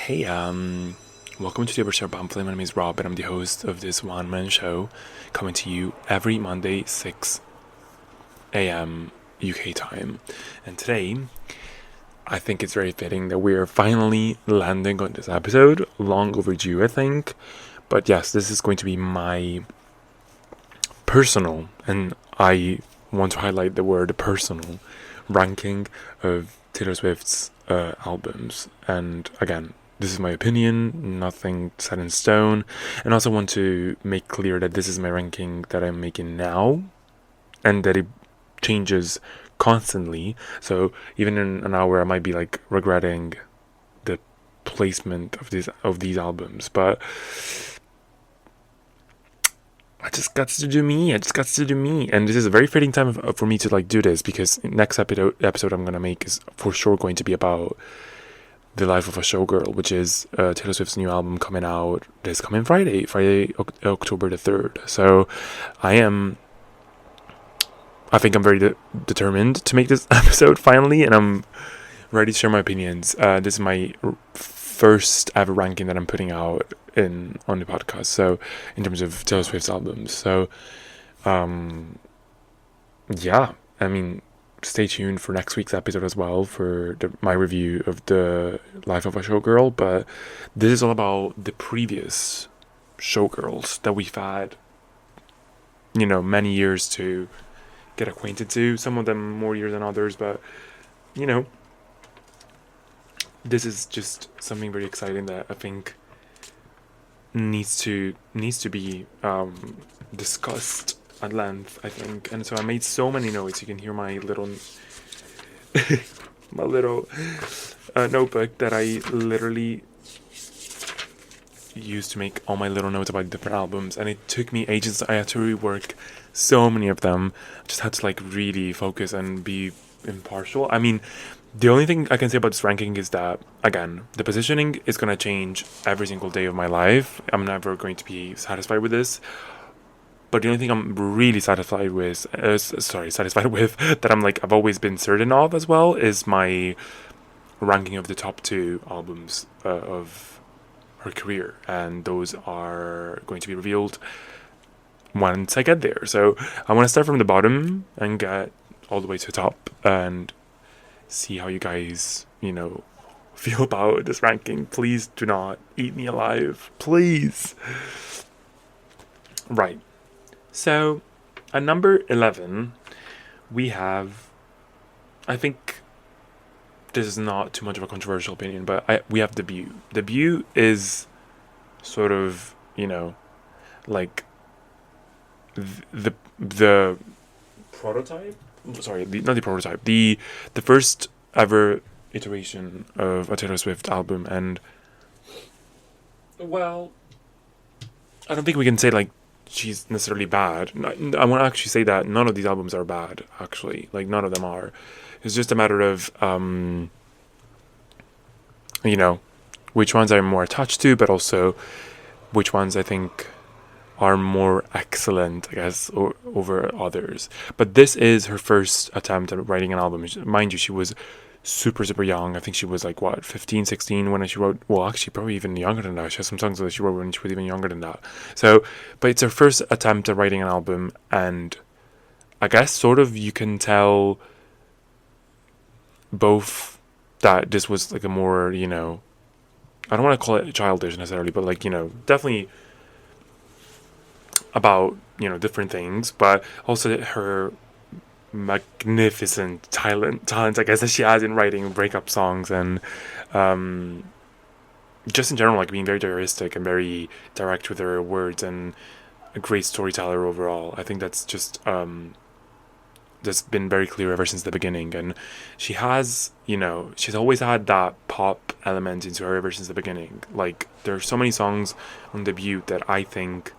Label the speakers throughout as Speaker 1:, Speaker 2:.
Speaker 1: Hey, welcome to the Overshare Pamphlet. My name is Rob, and I'm the host of this one-man show, coming to you every Monday, 6 a.m. UK time. And today, I think it's very fitting that we're finally landing on this episode. Long overdue, I think. But yes, this is going to be my personal, and I want to highlight the word personal, ranking of Taylor Swift's albums. And again, this is my opinion, nothing set in stone. And also want to make clear that this is my ranking that I'm making now, and that it changes constantly. So even in an hour, I might be like regretting the placement of these albums, but I just got to do me. And this is a very fitting time for me to like do this, because next episode I'm gonna make is for sure going to be about the life of a showgirl, which is Taylor Swift's new album coming out this coming Friday, October the 3rd. So I think I'm very determined to make this episode finally, and I'm ready to share my opinions. This is my first ever ranking that I'm putting out on the podcast, so in terms of Taylor Swift's albums. So yeah, I mean, stay tuned for next week's episode as well for my review of the life of a showgirl. But this is all about the previous showgirls that we've had, many years to get acquainted to. Some of them more years than others, but this is just something very exciting that I think needs to be discussed at length, I think. And so I made so many notes. You can hear my little notebook that I literally used to make all my little notes about different albums, and it took me ages. I had to rework so many of them. Just had to like really focus and be impartial. I mean, the only thing I can say about this ranking is that, again, the positioning is going to change every single day of my life. I'm never going to be satisfied with this. But the only thing I'm really satisfied with, that I've always been certain of as well, is my ranking of the top 2 albums of her career. And those are going to be revealed once I get there. So I want to start from the bottom and get all the way to the top and see how you guys, feel about this ranking. Please do not eat me alive. Please. Right. So, at number 11, we have, I think this is not too much of a controversial opinion, but we have Debut. Debut is sort of, like the prototype? Sorry, not the prototype. The first ever iteration of a Taylor Swift album, and well, I don't think we can say like she's necessarily bad. I want to actually say that none of these albums are bad. Actually, like none of them are. It's just a matter of which ones I'm more attached to, but also which ones I think are more excellent, I guess, over others. But this is her first attempt at writing an album. Mind you, she was super, super young. I think she was like, 15, 16 when she wrote, well, actually probably even younger than that. She has some songs that she wrote when she was even younger than that. So, but it's her first attempt at writing an album, and I guess sort of you can tell both that this was like a more, I don't want to call it childish necessarily, but like, definitely about different things, but also her magnificent talent I guess that she has in writing breakup songs, and just in general like being very diaristic and very direct with her words, and a great storyteller overall. I think that's just that's been very clear ever since the beginning, and she has she's always had that pop element into her ever since the beginning. Like there are so many songs on Debut that I think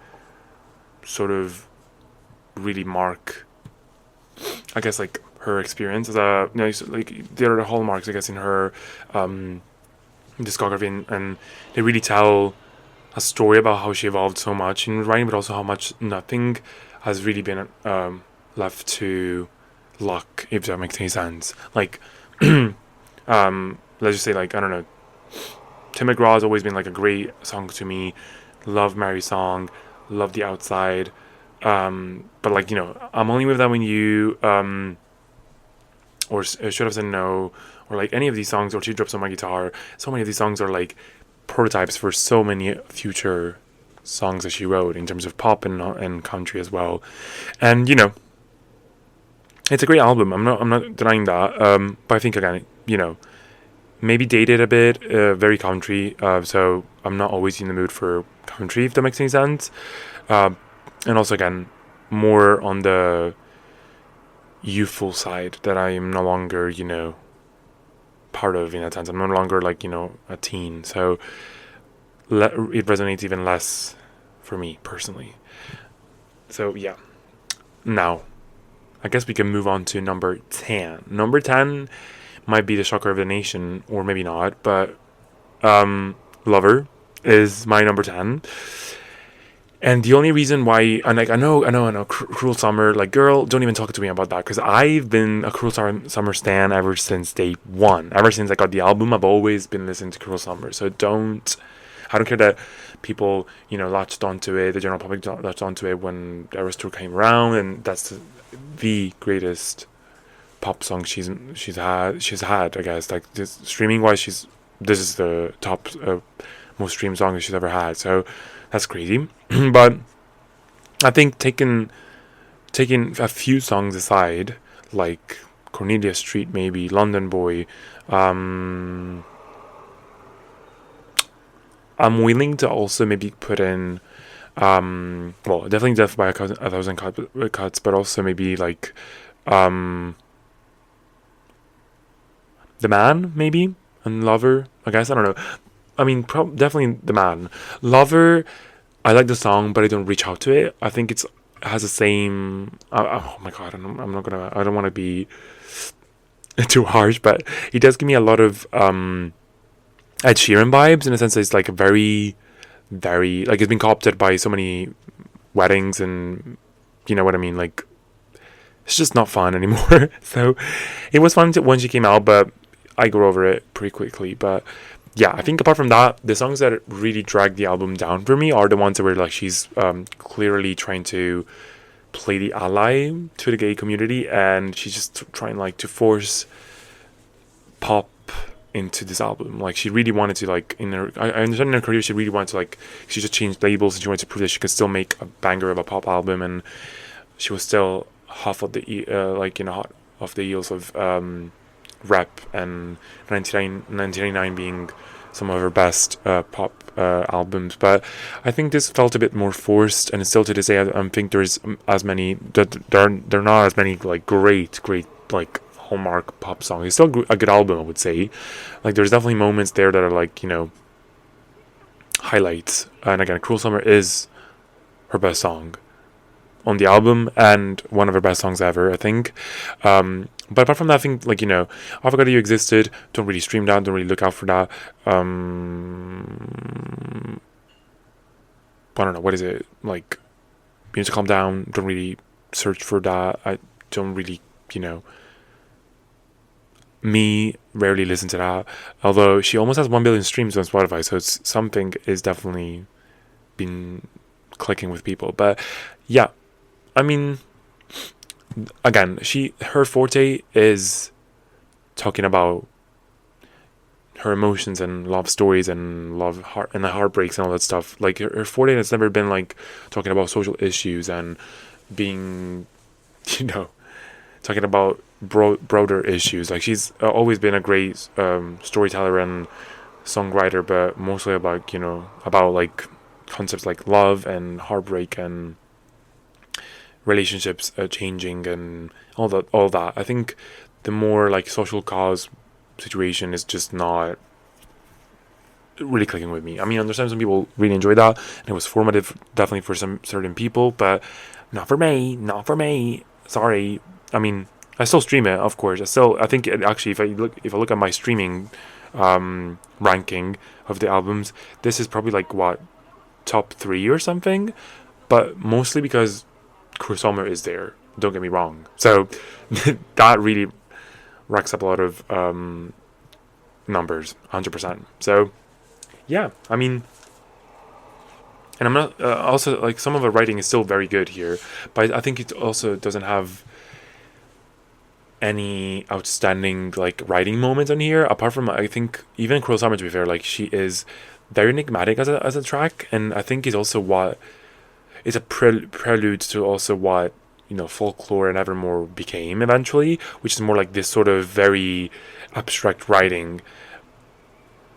Speaker 1: sort of really mark, I guess, like her experience as a, like there are the hallmarks, I guess, in her discography, and they really tell a story about how she evolved so much in writing, but also how much nothing has really been left to luck, if that makes any sense. Like let's just say, like, I don't know, Tim McGraw has always been like a great song to me. Love Mary Song, love The Outside. But like, I'm only with that when you, or Should Have Said No, or like any of these songs, or Teardrops on My Guitar. So many of these songs are like prototypes for so many future songs that she wrote in terms of pop and country as well. And it's a great album. I'm not denying that. But I think again, maybe dated a bit, very country. So I'm not always in the mood for country, if that makes any sense. And also again, more on the youthful side that I am no longer, part of in that sense. I'm no longer like, a teen. So it resonates even less for me personally. So yeah. Now, I guess we can move on to number 10. Number 10 might be the shocker of the nation, or maybe not, but Lover is my number 10. And the only reason why, and like I know, Cruel Summer, like girl, don't even talk to me about that, because I've been a Cruel Summer stan ever since day one. Ever since I got the album, I've always been listening to Cruel Summer. So I don't care that people, latched onto it, the general public latched onto it when the Eras Tour came around, and that's the greatest pop song she's had, I guess. Like this, streaming wise, this is the top most streamed song that she's ever had. So that's crazy. But I think taking a few songs aside, like Cornelia Street, maybe London Boy, I'm willing to also maybe put in definitely Death by a Thousand Cuts, but also maybe like The Man, maybe, and Lover, I guess. I don't know. I mean, definitely The Man. Lover, I like the song, but I don't reach out to it. I think it has the same. Oh my god, I'm not gonna. I don't want to be too harsh, but it does give me a lot of Ed Sheeran vibes, in a sense that it's like a very, very, like, it's been co-opted by so many weddings, and you know what I mean. Like, it's just not fun anymore. So it was fun when she came out, but I grew over it pretty quickly. But yeah, I think apart from that, the songs that really drag the album down for me are the ones where like she's clearly trying to play the ally to the gay community, and she's just trying like to force pop into this album. Like, she really wanted to, like, I understand in her career she really wanted to, like, she just changed labels and she wanted to prove that she could still make a banger of a pop album, and she was still half of the hot off the heels of Rep and 1999 being some of her best pop albums. But I think this felt a bit more forced, and still to this day I think there are not as many like great like hallmark pop songs. It's still a good album, I would say. Like, there's definitely moments there that are like, highlights. And again, Cruel Summer is her best song on the album, and one of her best songs ever, I think. But apart from that, I think, like, I Forgot You Existed, don't really stream that, don't really look out for that. I don't know, what is it? Like, You Need to Calm Down, don't really search for that. I don't really, me rarely listen to that, although she almost has 1 billion streams on Spotify, so it's something is definitely been clicking with people. But yeah, I mean, again, her forte is talking about her emotions and love stories and and the heartbreaks and all that stuff. Like, her forte has never been like talking about social issues and being, talking about broader issues. Like, she's always been a great storyteller and songwriter, but mostly about about like concepts like love and heartbreak and relationships changing and all that. I think the more like social cause situation is just not really clicking with me. I mean, I understand some people really enjoy that, and it was formative definitely for some certain people, but not for me. Sorry. I mean, I still stream it, of course. I think actually, if I look at my streaming ranking of the albums, this is probably like what, top 3 or something. But mostly because Cruel Summer is there. Don't get me wrong. So that really racks up a lot of numbers, 100%. So yeah, I mean, and I'm not also like some of the writing is still very good here, but I think it also doesn't have any outstanding like writing moments on here. Apart from I think even Cruel Summer, to be fair, like she is very enigmatic as a track, and I think is also what is a prelude to also what Folklore and Evermore became eventually, which is more like this sort of very abstract writing.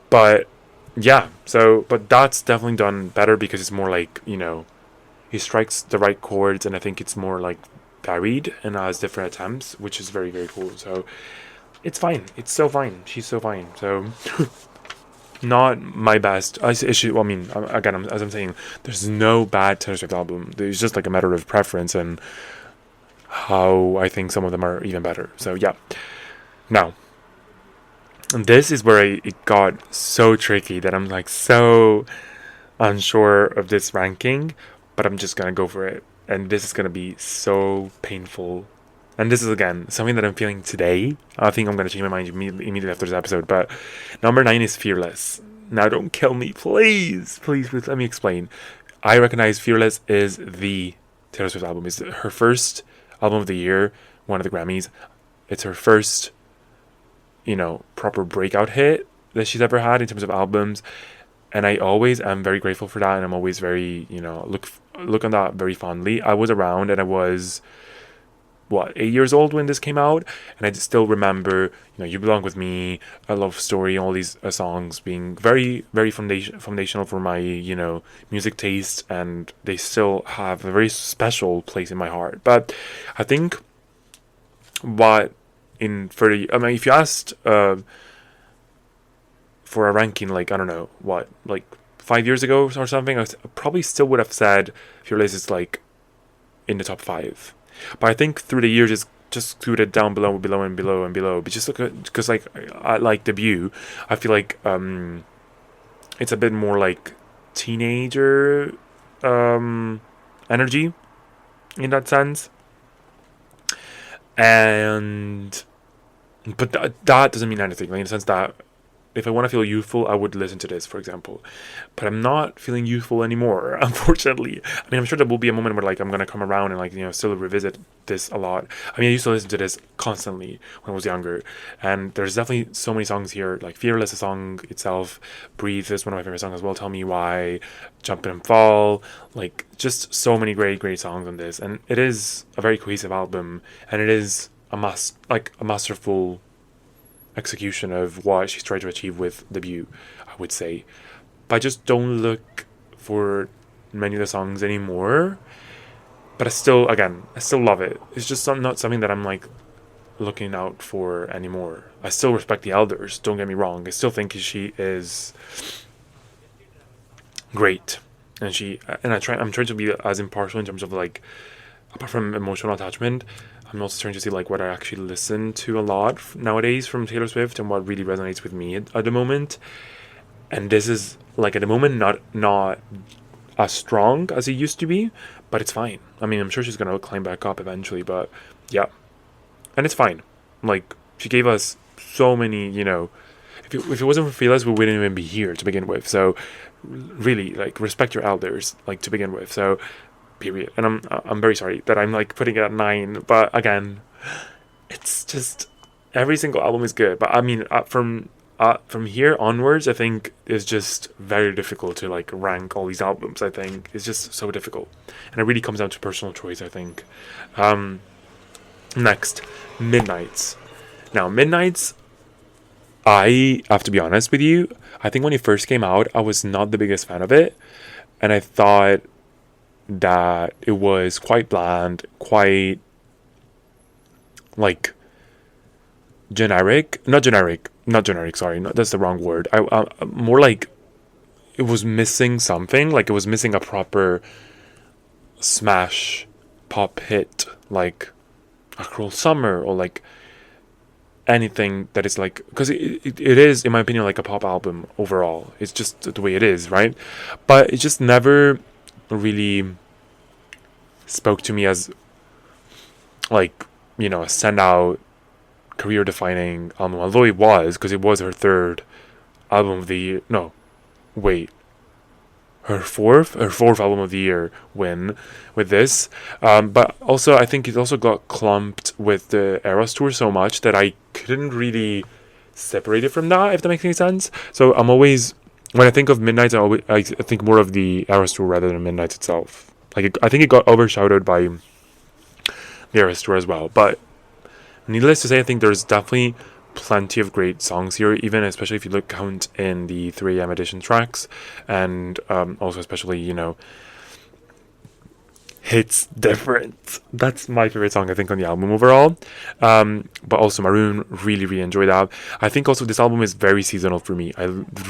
Speaker 1: But yeah, so but that's definitely done better because it's more like he strikes the right chords, and I think it's more like varied and has different attempts, which is very very cool. So it's fine. It's so fine. She's so fine. So not my best issue. Well, I mean, again, as I'm saying, there's no bad Taylor Swift album. There's just like a matter of preference and how I think some of them are even better. So yeah. Now, this is where it got so tricky that I'm like so unsure of this ranking, but I'm just gonna go for it. And this is gonna be so painful. And this is again something that I'm feeling today. I think I'm gonna change my mind immediately after this episode. But number 9 is Fearless. Now don't kill me, please, please, please. Let me explain. I recognize Fearless is the Taylor Swift album. It's her first album of the year, one of the Grammys. It's her first, proper breakout hit that she's ever had in terms of albums. And I always am very grateful for that, and I'm always very, look on that very fondly. I was around, and I was, 8 years old when this came out, and I still remember, You Belong With Me, A Love Story, all these songs being very, very foundational for my, music taste, and they still have a very special place in my heart. But I think if you asked for a ranking, like, I don't know, 5 years ago or something, I probably still would have said Fearless is, like, in the top 5. But I think through the years, it's just scooted down below and below. But just because, like, I like Debut, I feel like it's a bit more, like, teenager energy in that sense. But that doesn't mean anything, like, in the sense that if I want to feel youthful, I would listen to this, for example. But I'm not feeling youthful anymore, unfortunately. I mean, I'm sure there will be a moment where, like, I'm going to come around and, like, still revisit this a lot. I mean, I used to listen to this constantly when I was younger. And there's definitely so many songs here, like Fearless, the song itself. Breathe is one of my favorite songs as well. Tell Me Why. Jump and Fall. Like, just so many great, great songs on this. And it is a very cohesive album. And it is a masterful execution of what she's tried to achieve with Debut, I would say. But I just don't look for many of the songs anymore. But I still love it. It's just not something that I'm, like, looking out for anymore. I still respect the elders, don't get me wrong. I still think she is great. And I'm trying to be as impartial in terms of, like, apart from emotional attachment, I'm also trying to see, like, what I actually listen to a lot nowadays from Taylor Swift and what really resonates with me at the moment. And this is, like, at the moment not as strong as it used to be, but it's fine. I mean, I'm sure she's gonna climb back up eventually, but yeah, and it's fine. Like, she gave us so many, if it wasn't for Fearless, we wouldn't even be here to begin with. So really, like, respect your elders, like, to begin with. So period. And I'm very sorry that I'm, like, putting it at 9, but again, it's just every single album is good. But I mean, from here onwards, I think it's just very difficult to, like, rank all these albums. I think it's just so difficult, and it really comes down to personal choice, I think. Next, Midnights. Now, Midnights, I have to be honest with you, I think when it first came out, I was not the biggest fan of it, and I thought that it was quite bland, quite, like, not generic, sorry, that's the wrong word. I more like it was missing something, like it was missing a proper smash pop hit, like A Cruel Summer, or like anything that is, like, because it is, in my opinion, like a pop album overall. It's just the way it is, right? But it just never really spoke to me as, like, a standout career defining album, although it was, because it was her third album of the year. No, wait, her fourth album of the year win with this. But also, I think it also got clumped with the Eras tour so much that I couldn't really separate it from that, if that makes any sense. So I'm always, when I think of Midnight, I think more of the Eras tour rather than Midnight itself. Like, I think it got overshadowed by the Eras tour as well. But needless to say, I think there's definitely plenty of great songs here, even especially if you look count in the 3am edition tracks, and also especially, Hits Different. That's my favorite song, I think, on the album overall. But also Maroon, really, really enjoy that. I think also this album is very seasonal for me. I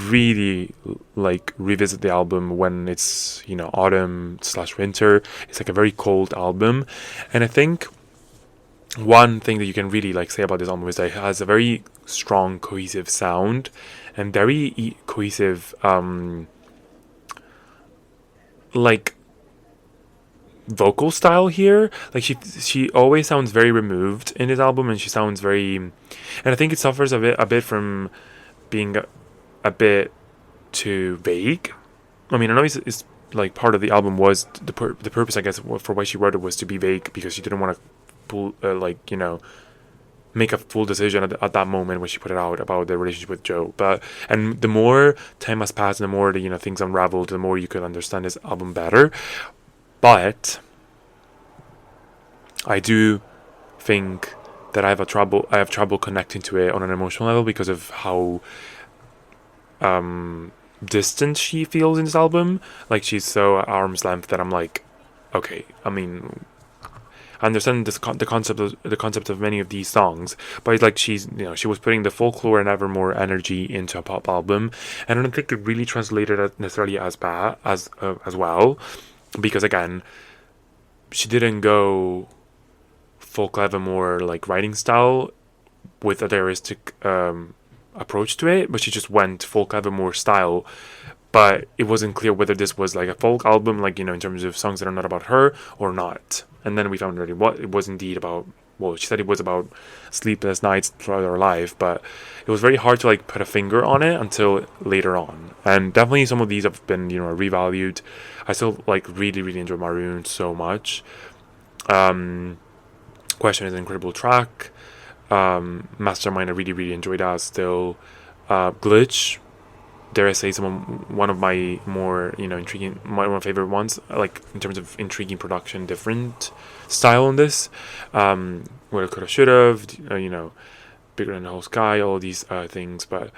Speaker 1: really like revisit the album when it's, autumn/winter. It's like a very cold album. And I think one thing that you can really say about this album is that it has a very strong, cohesive sound and very cohesive, vocal style here. Like, she always sounds very removed in this album, and she sounds very, and I think it suffers a bit from being a bit too vague. I mean, I know it's like part of the album was the purpose, I guess, for why she wrote it was to be vague, because she didn't want to pull make a full decision at that moment when she put it out about the relationship with Joe. And the more time has passed, and the more things unraveled, the more you could understand this album better. But I do think that I have trouble connecting to it on an emotional level because of how distant she feels in this album. Like, she's so at arm's length that I'm like, okay, I mean, I understand the concept of many of these songs, but it's like she was putting the folklore and Evermore energy into a pop album, and I don't think it really translated it necessarily as bad as well. Because again, she didn't go folk Evermore writing style with a diaristic approach to it, but she just went folk Evermore style. But it wasn't clear whether this was a folk album, in terms of songs that are not about her or not. And then we found that it was indeed about. Well, she said it was about sleepless nights throughout her life, but it was very hard to put a finger on it until later on. And definitely some of these have been revalued. I still really, really enjoy Maroon so much. Question is an incredible track. Mastermind, I really, really enjoyed that still. Glitch, dare I say, one of my more intriguing, one of my favorite ones, in terms of intriguing production, different style in this. Where it coulda, shoulda, bigger than the whole sky, all these things. But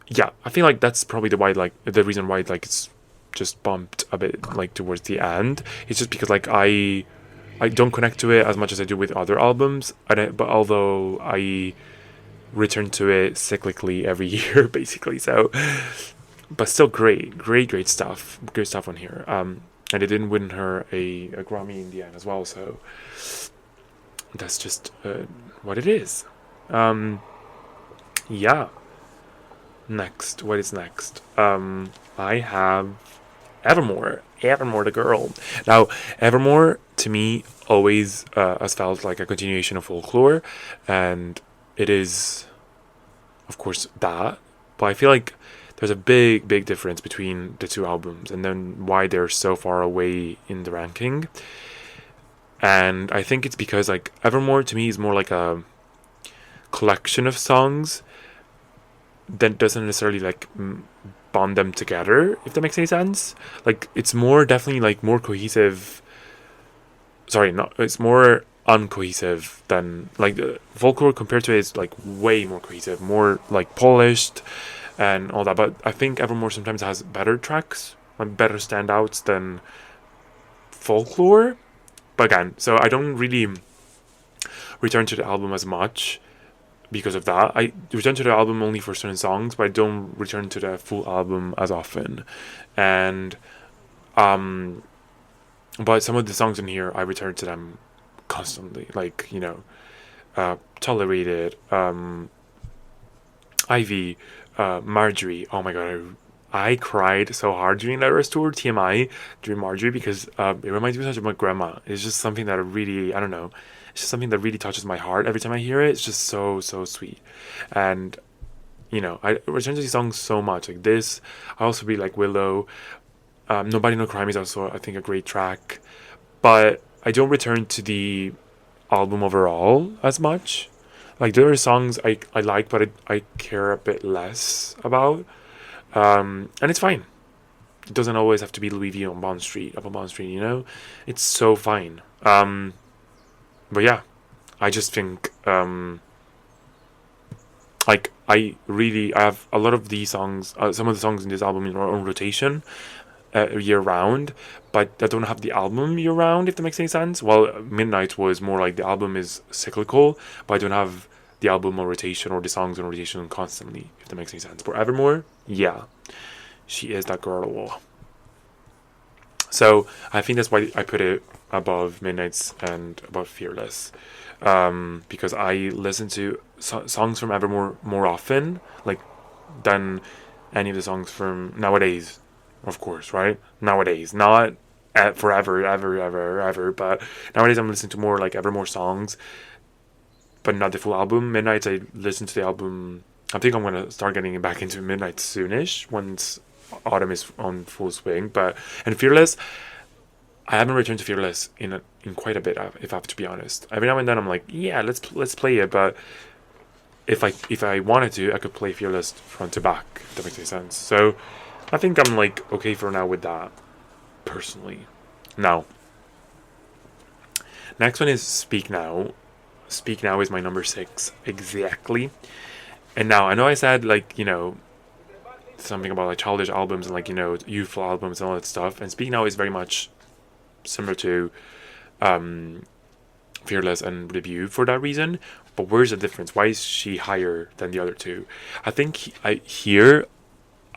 Speaker 1: yeah, I feel that's probably the reason why it's just bumped a bit towards the end. It's just because I don't connect to it as much as I do with other albums, but although I return to it cyclically every year, basically. So, but still great stuff. Great stuff on here. And it didn't win her a Grammy in the end as well. So that's just what it is. Yeah. Next, what is next? I have Evermore the girl. Now, Evermore to me always has felt like a continuation of Folklore, and it is, of course, that. But I feel like there's a big difference between the two albums, and then why they're so far away in the ranking. And I think it's because Evermore to me is more like a collection of songs that doesn't necessarily bond them together, if that makes any sense. It's more definitely more cohesive. Sorry, it's more uncohesive than the Folklore compared to it is way more cohesive, more polished and all that. But I think Evermore sometimes has better tracks, better standouts than Folklore. But again, so I don't really return to the album as much because of that. I return to the album only for certain songs, but I don't return to the full album as often. And but some of the songs in here, I return to them constantly. Tolerated, Ivy, Marjorie. Oh my god, I cried so hard during that Eras tour, TMI, during Marjorie, because it reminds me so much of my grandma. It's just something that really, I don't know, it's just something that really touches my heart every time I hear it. It's just so sweet. And I return to these songs so much. Like this, I also really like Willow. Nobody No Crime is also, I think, a great track. But I don't return to the album overall as much. Like there are songs I like, but I care a bit less about. And it's fine. It doesn't always have to be Louis V on Bond Street, up on Bond Street, It's so fine. But yeah, I just think, like, I have a lot of these songs, some of the songs in this album on rotation year round, but I don't have the album year round, if that makes any sense. Well, Midnight was more like the album is cyclical, but I don't have the album on rotation or the songs on rotation constantly, if that makes any sense. But Evermore, yeah, she is that girl. So I think that's why I put it above Midnights and above Fearless, because I listen to songs from Evermore more often, like, than any of the songs from nowadays, of course, right? Nowadays, not forever, ever, but nowadays I'm listening to more like Evermore songs, but not the full album. Midnights, I listen to the album. I think I'm gonna start getting back into Midnight soonish once autumn is on full swing. And Fearless, I haven't returned to Fearless in quite a bit, if I have to be honest. Every now and then I'm like, yeah, let's play it, but if I wanted to, I could play Fearless front to back, if that makes any sense. So I think I'm like okay for now with that, personally. Now, next one is Speak Now. Speak Now is my number 6 exactly. And now I know I said, like, something about like childish albums and, like, youthful albums and all that stuff, and Speak Now is very much similar to Fearless and Debut for that reason. But where's the difference? Why is she higher than the other two? I think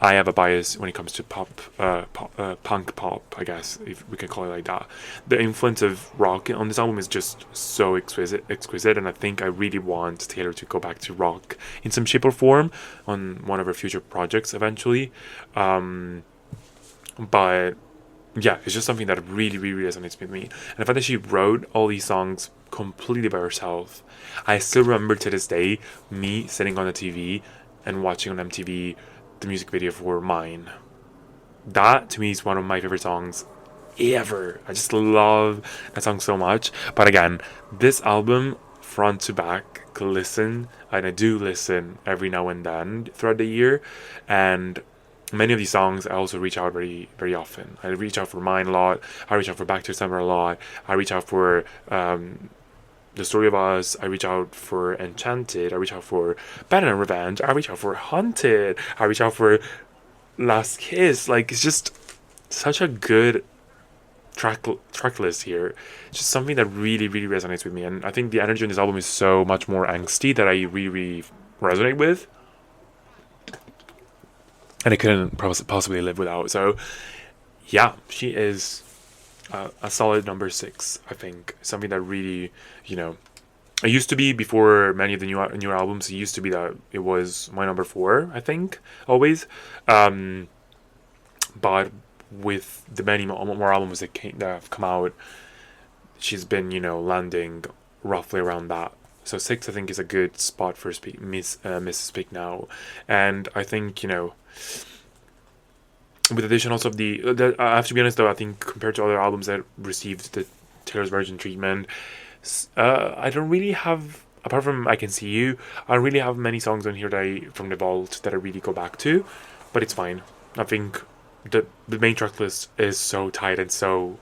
Speaker 1: I have a bias when it comes to punk pop, I guess, if we can call it like that. The influence of rock on this album is just so exquisite, and I think I really want Taylor to go back to rock in some shape or form on one of her future projects eventually. But yeah, it's just something that really, really resonates with me. And the fact that she wrote all these songs completely by herself, I still remember to this day me sitting on the TV and watching on MTV the music video for Mine. That to me is one of my favorite songs ever. I just love that song so much. But again, this album front to back, listen, and I do listen every now and then throughout the year, and many of these songs I also reach out very, very often. I reach out for Mine a lot. I reach out for Back to Summer a lot. I reach out for The Story of Us. I reach out for Enchanted. I reach out for Battle and Revenge. I reach out for Haunted. I reach out for Last Kiss. Like, it's just such a good track list here. It's just something that really, really resonates with me. And I think the energy in this album is so much more angsty that I really, really resonate with. And I couldn't possibly live without. So, yeah, she is a solid number 6, I think. Something that really, it used to be before many of the newer albums. It used to be that it was my number 4, I think, always. But with the many more albums that have come out, she's been, landing roughly around that. So 6, I think, is a good spot for Miss Speak Now. And I think, with addition also of I have to be honest though, I think compared to other albums that received the Taylor's Version treatment, I don't really have, apart from I Can See You, I don't really have many songs on here from the vault that I really go back to, but it's fine. I think the main track list is so tight and so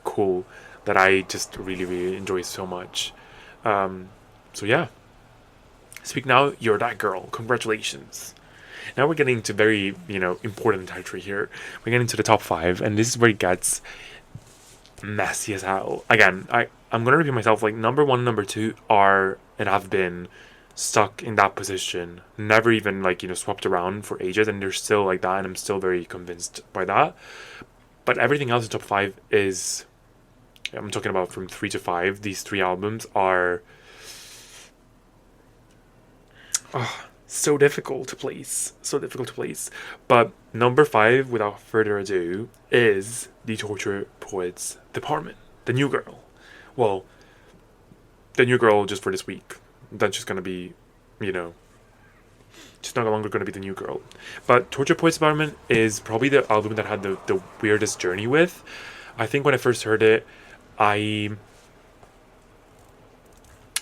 Speaker 1: cool that I just really, really enjoy so much. So yeah, Speak Now, you're that girl. Congratulations. Now we're getting to very, important territory here. We're getting to the top 5, and this is where it gets messy as hell. Again, I'm going to repeat myself, like, number 1 and number 2 are, and have been, stuck in that position. Never even, like, swapped around for ages, and they're still like that, and I'm still very convinced by that. But everything else in top 5 is, I'm talking about from 3 to 5, these 3 albums are so difficult to place. But number 5, without further ado, is the Torture Poets Department. The New Girl. Well, the New Girl just for this week. That's just gonna be, she's no longer going to be the new girl. But Torture Poets Apartment is probably the album that I had the weirdest journey with. I think when I first heard it, I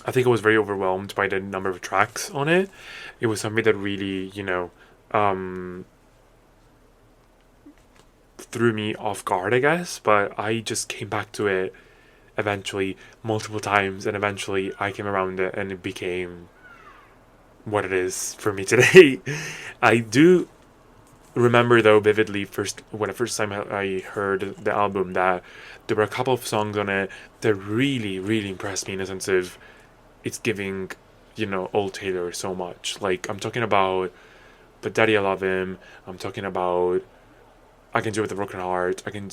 Speaker 1: think I was very overwhelmed by the number of tracks on it. It was something that really, threw me off guard, I guess. But I just came back to it eventually multiple times, and eventually I came around it, and it became what it is for me today. I do remember though vividly when the first time I heard the album that there were a couple of songs on it that really, really impressed me in a sense of it's giving, old Taylor so much. Like, I'm talking about But Daddy I Love Him. I'm talking about I Can Do It With a Broken Heart. I can,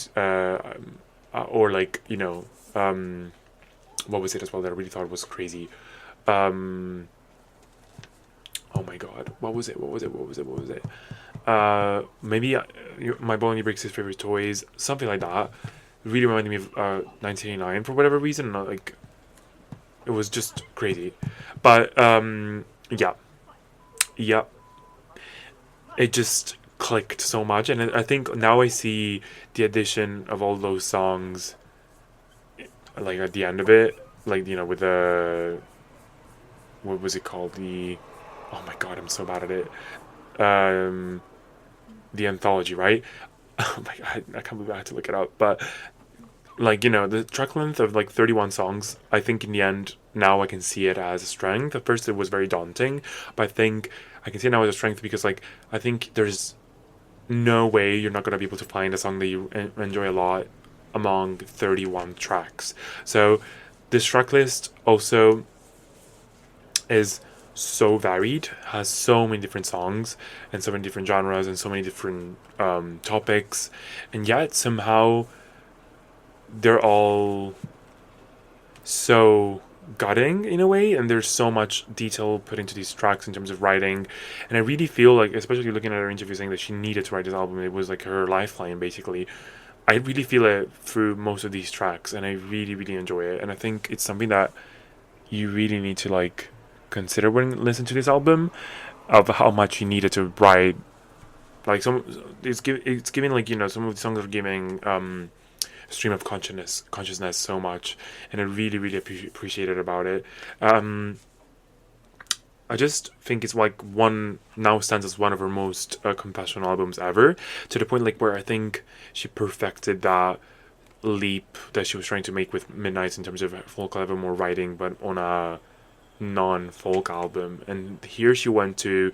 Speaker 1: or like, what was it as well that I really thought was crazy? Oh my god, what was it? Maybe My Boy Only Breaks His Favorite Toys, something like that. Really reminded me of 1989 for whatever reason. Like, it was just crazy. But yeah, it just clicked so much, and I think now I see the addition of all those songs, like at the end of it, like with the what was it called, oh my god, I'm so bad at it, the anthology, right? Oh my god, I can't believe I had to look it up, but like the track length of like 31 songs, I think in the end now I can see it as a strength. At first it was very daunting, but I think I can see it now as a strength because like I think there's no way you're not going to be able to find a song that you enjoy a lot among 31 tracks. So this track list also is so varied, has so many different songs and so many different genres and so many different topics, and yet somehow they're all so gutting in a way, and there's so much detail put into these tracks in terms of writing. And I really feel like, especially looking at her interview saying that she needed to write this album, it was like her lifeline basically. I really feel it through most of these tracks, and I really, really enjoy it. And I think it's something that you really need to like consider when you listen to this album, of how much you needed to write. Like it's giving like some of the songs are giving stream of consciousness so much, and I really, really appreciated about it. I just think it's like now stands as one of her most confessional albums ever, to the point like where I think she perfected that leap that she was trying to make with Midnights in terms of folk level more writing, but on a non-folk album. And here she went to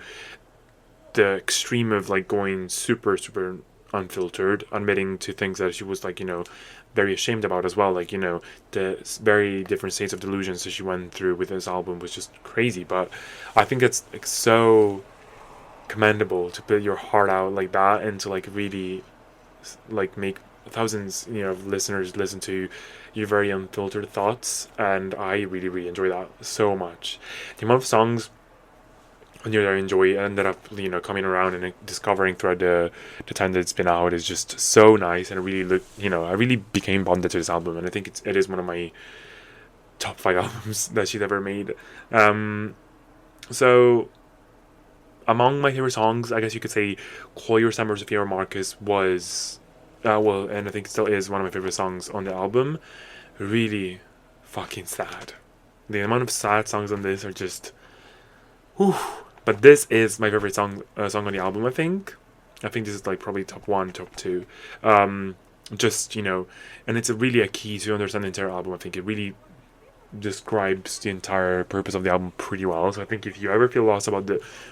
Speaker 1: the extreme of like going super, super unfiltered, admitting to things that she was like very ashamed about as well, like the very different states of delusions that she went through with this album was just crazy. But I think it's like so commendable to put your heart out like that, and to like really like make thousands of listeners listen to your very unfiltered thoughts. And I really, really enjoy that so much. The amount of songs that I enjoy ended up coming around and discovering throughout the time that it's been out is just so nice. And I really I really became bonded to this album, and I think it is one of my top 5 albums that she's ever made. So among my favorite songs, I guess you could say Call Your Summer Sophia Marcus was and I think it still is one of my favorite songs on the album. Really fucking sad. The amount of sad songs on this are just whew. But this is my favorite song on the album, I think. I think this is like probably top 1, top 2. Just, and it's really a key to understand the entire album. I think it really describes the entire purpose of the album pretty well. So I think if you ever feel lost about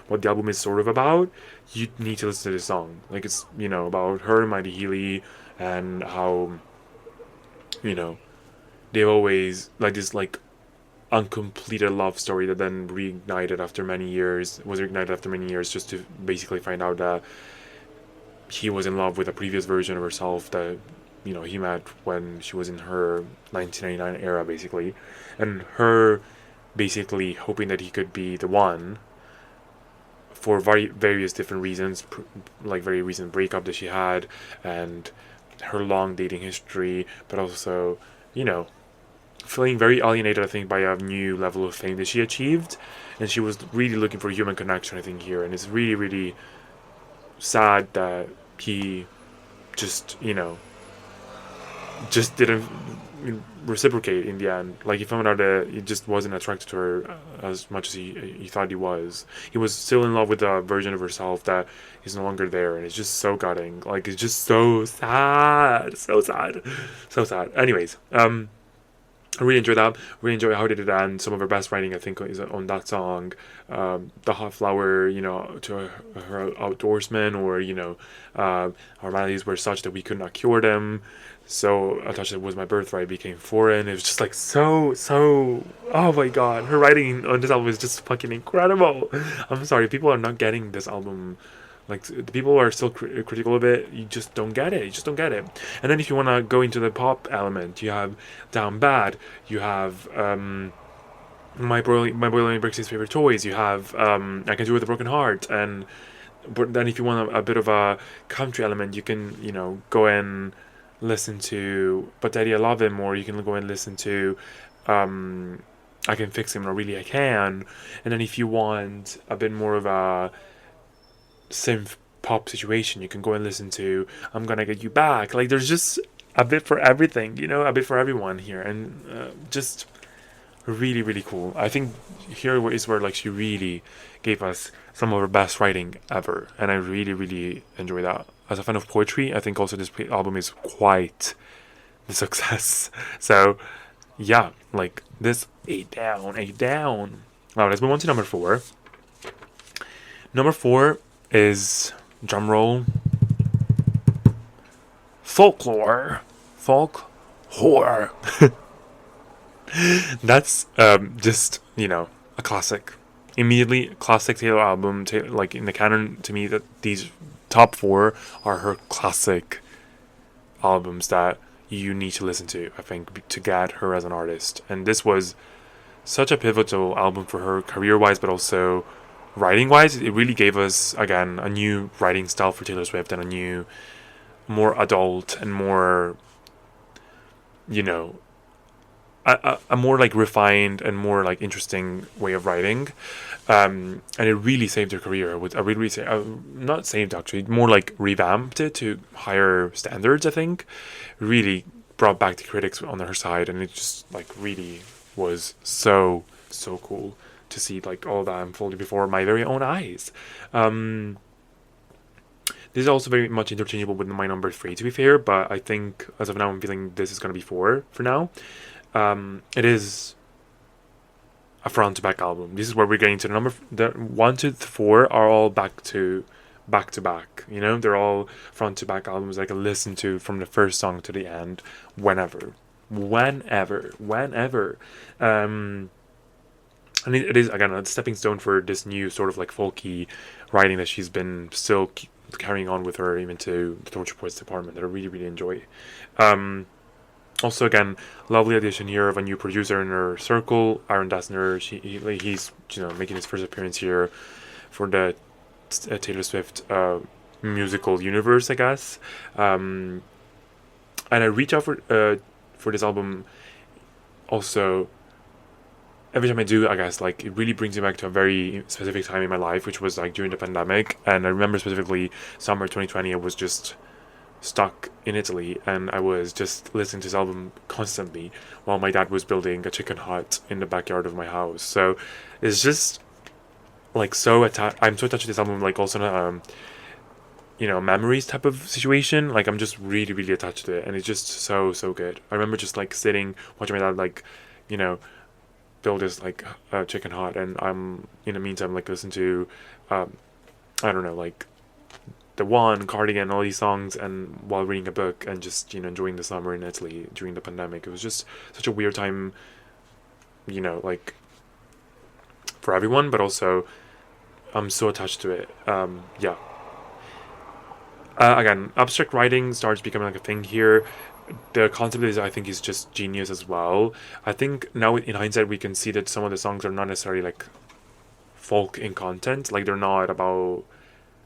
Speaker 1: what the album is sort of about, you need to listen to this song. Like, it's, about her and Mighty Healy, and how, they've always, like, this, like, uncompleted love story that then was reignited after many years, just to basically find out that he was in love with a previous version of herself that he met when she was in her 1999 era basically, and her basically hoping that he could be the one for various different reasons, like very recent breakup that she had, and her long dating history, but also feeling very alienated, I think, by a new level of fame that she achieved, and she was really looking for human connection, I think, here. And it's really, really sad that he just, just didn't reciprocate in the end. Like, he found out that he just wasn't attracted to her as much as he thought he was. He was still in love with a version of herself that is no longer there, and it's just so gutting. Like, it's just so sad, so sad, so sad. Anyways, I really enjoyed that. Really enjoy how they did that, and some of her best writing, I think, is on that song. The hot flower, to her outdoorsman, or our values were such that we could not cure them. So a touch that was my birthright became foreign. It was just like so. Oh my god, her writing on this album is just fucking incredible. I'm sorry, people are not getting this album. Like, the people are still critical of it. You just don't get it. You just don't get it. And then if you want to go into the pop element, you have Down Bad. You have My Boy Only Breaks His Favorite Toys. You have I Can Do It With a Broken Heart. But then if you want a bit of a country element, you can go and listen to But Daddy I Love Him, or you can go and listen to I Can Fix Him, or Really I Can. And then if you want a bit more of a synth pop situation, you can go and listen to I'm Gonna Get You Back. Like, there's just a bit for everything, a bit for everyone here, and just really, really cool. I think here is where, like, she really gave us some of her best writing ever, and I really, really enjoy that. As a fan of poetry, I think also this album is quite the success. So yeah, like, this 8 down. Now let's move on to number 4. Number 4 is, drumroll, Folklore. That's just a classic. Immediately classic Taylor album. Like, in the canon, to me, that these top 4 are her classic albums that you need to listen to, I think, to get her as an artist. And this was such a pivotal album for her, career-wise, but also writing-wise. It really gave us, again, a new writing style for Taylor Swift, and a new, more adult and more, a more, like, refined and more, like, interesting way of writing. And it really saved her career. I really say, not saved, actually, more like revamped it to higher standards, I think. Really brought back the critics on her side, and it just, like, really was so cool to see, like, all that unfolding before my very own eyes. This is also very much interchangeable with my number 3, to be fair, but I think as of now I'm feeling this is going to be 4 for now. It is a front to back album. This is where we're getting to the 1 to 4 are all back to back. They're all front to back albums I can listen to from the first song to the end whenever. And it is, again, a stepping stone for this new sort of, like, folky writing that she's been still carrying on with her, even to the Torture Poets department, that I really, really enjoy. Also, again, lovely addition here of a new producer in her circle, Aaron Dessner. He's making his first appearance here for the Taylor Swift musical universe, I guess. And I reach out for this album also. Every time I do, I guess, like, it really brings me back to a very specific time in my life, which was, like, during the pandemic. And I remember specifically summer 2020, I was just stuck in Italy, and I was just listening to this album constantly while my dad was building a chicken hut in the backyard of my house. So it's just, like, I'm so attached to this album, like, also in a memories type of situation. Like, I'm just really, really attached to it, and it's just so good. I remember just, like, sitting watching my dad, like, build this, like, chicken hut, and I'm in the meantime, like, listen to I don't know, like, The One, Cardigan, all these songs, and while reading a book, and just enjoying the summer in Italy during the pandemic. It was just such a weird time, like, for everyone, but also I'm so attached to it. Again, abstract writing starts becoming, like, a thing here. The concept I think is just genius as well. I think now in hindsight we can see that some of the songs are not necessarily, like, folk in content. Like, they're not about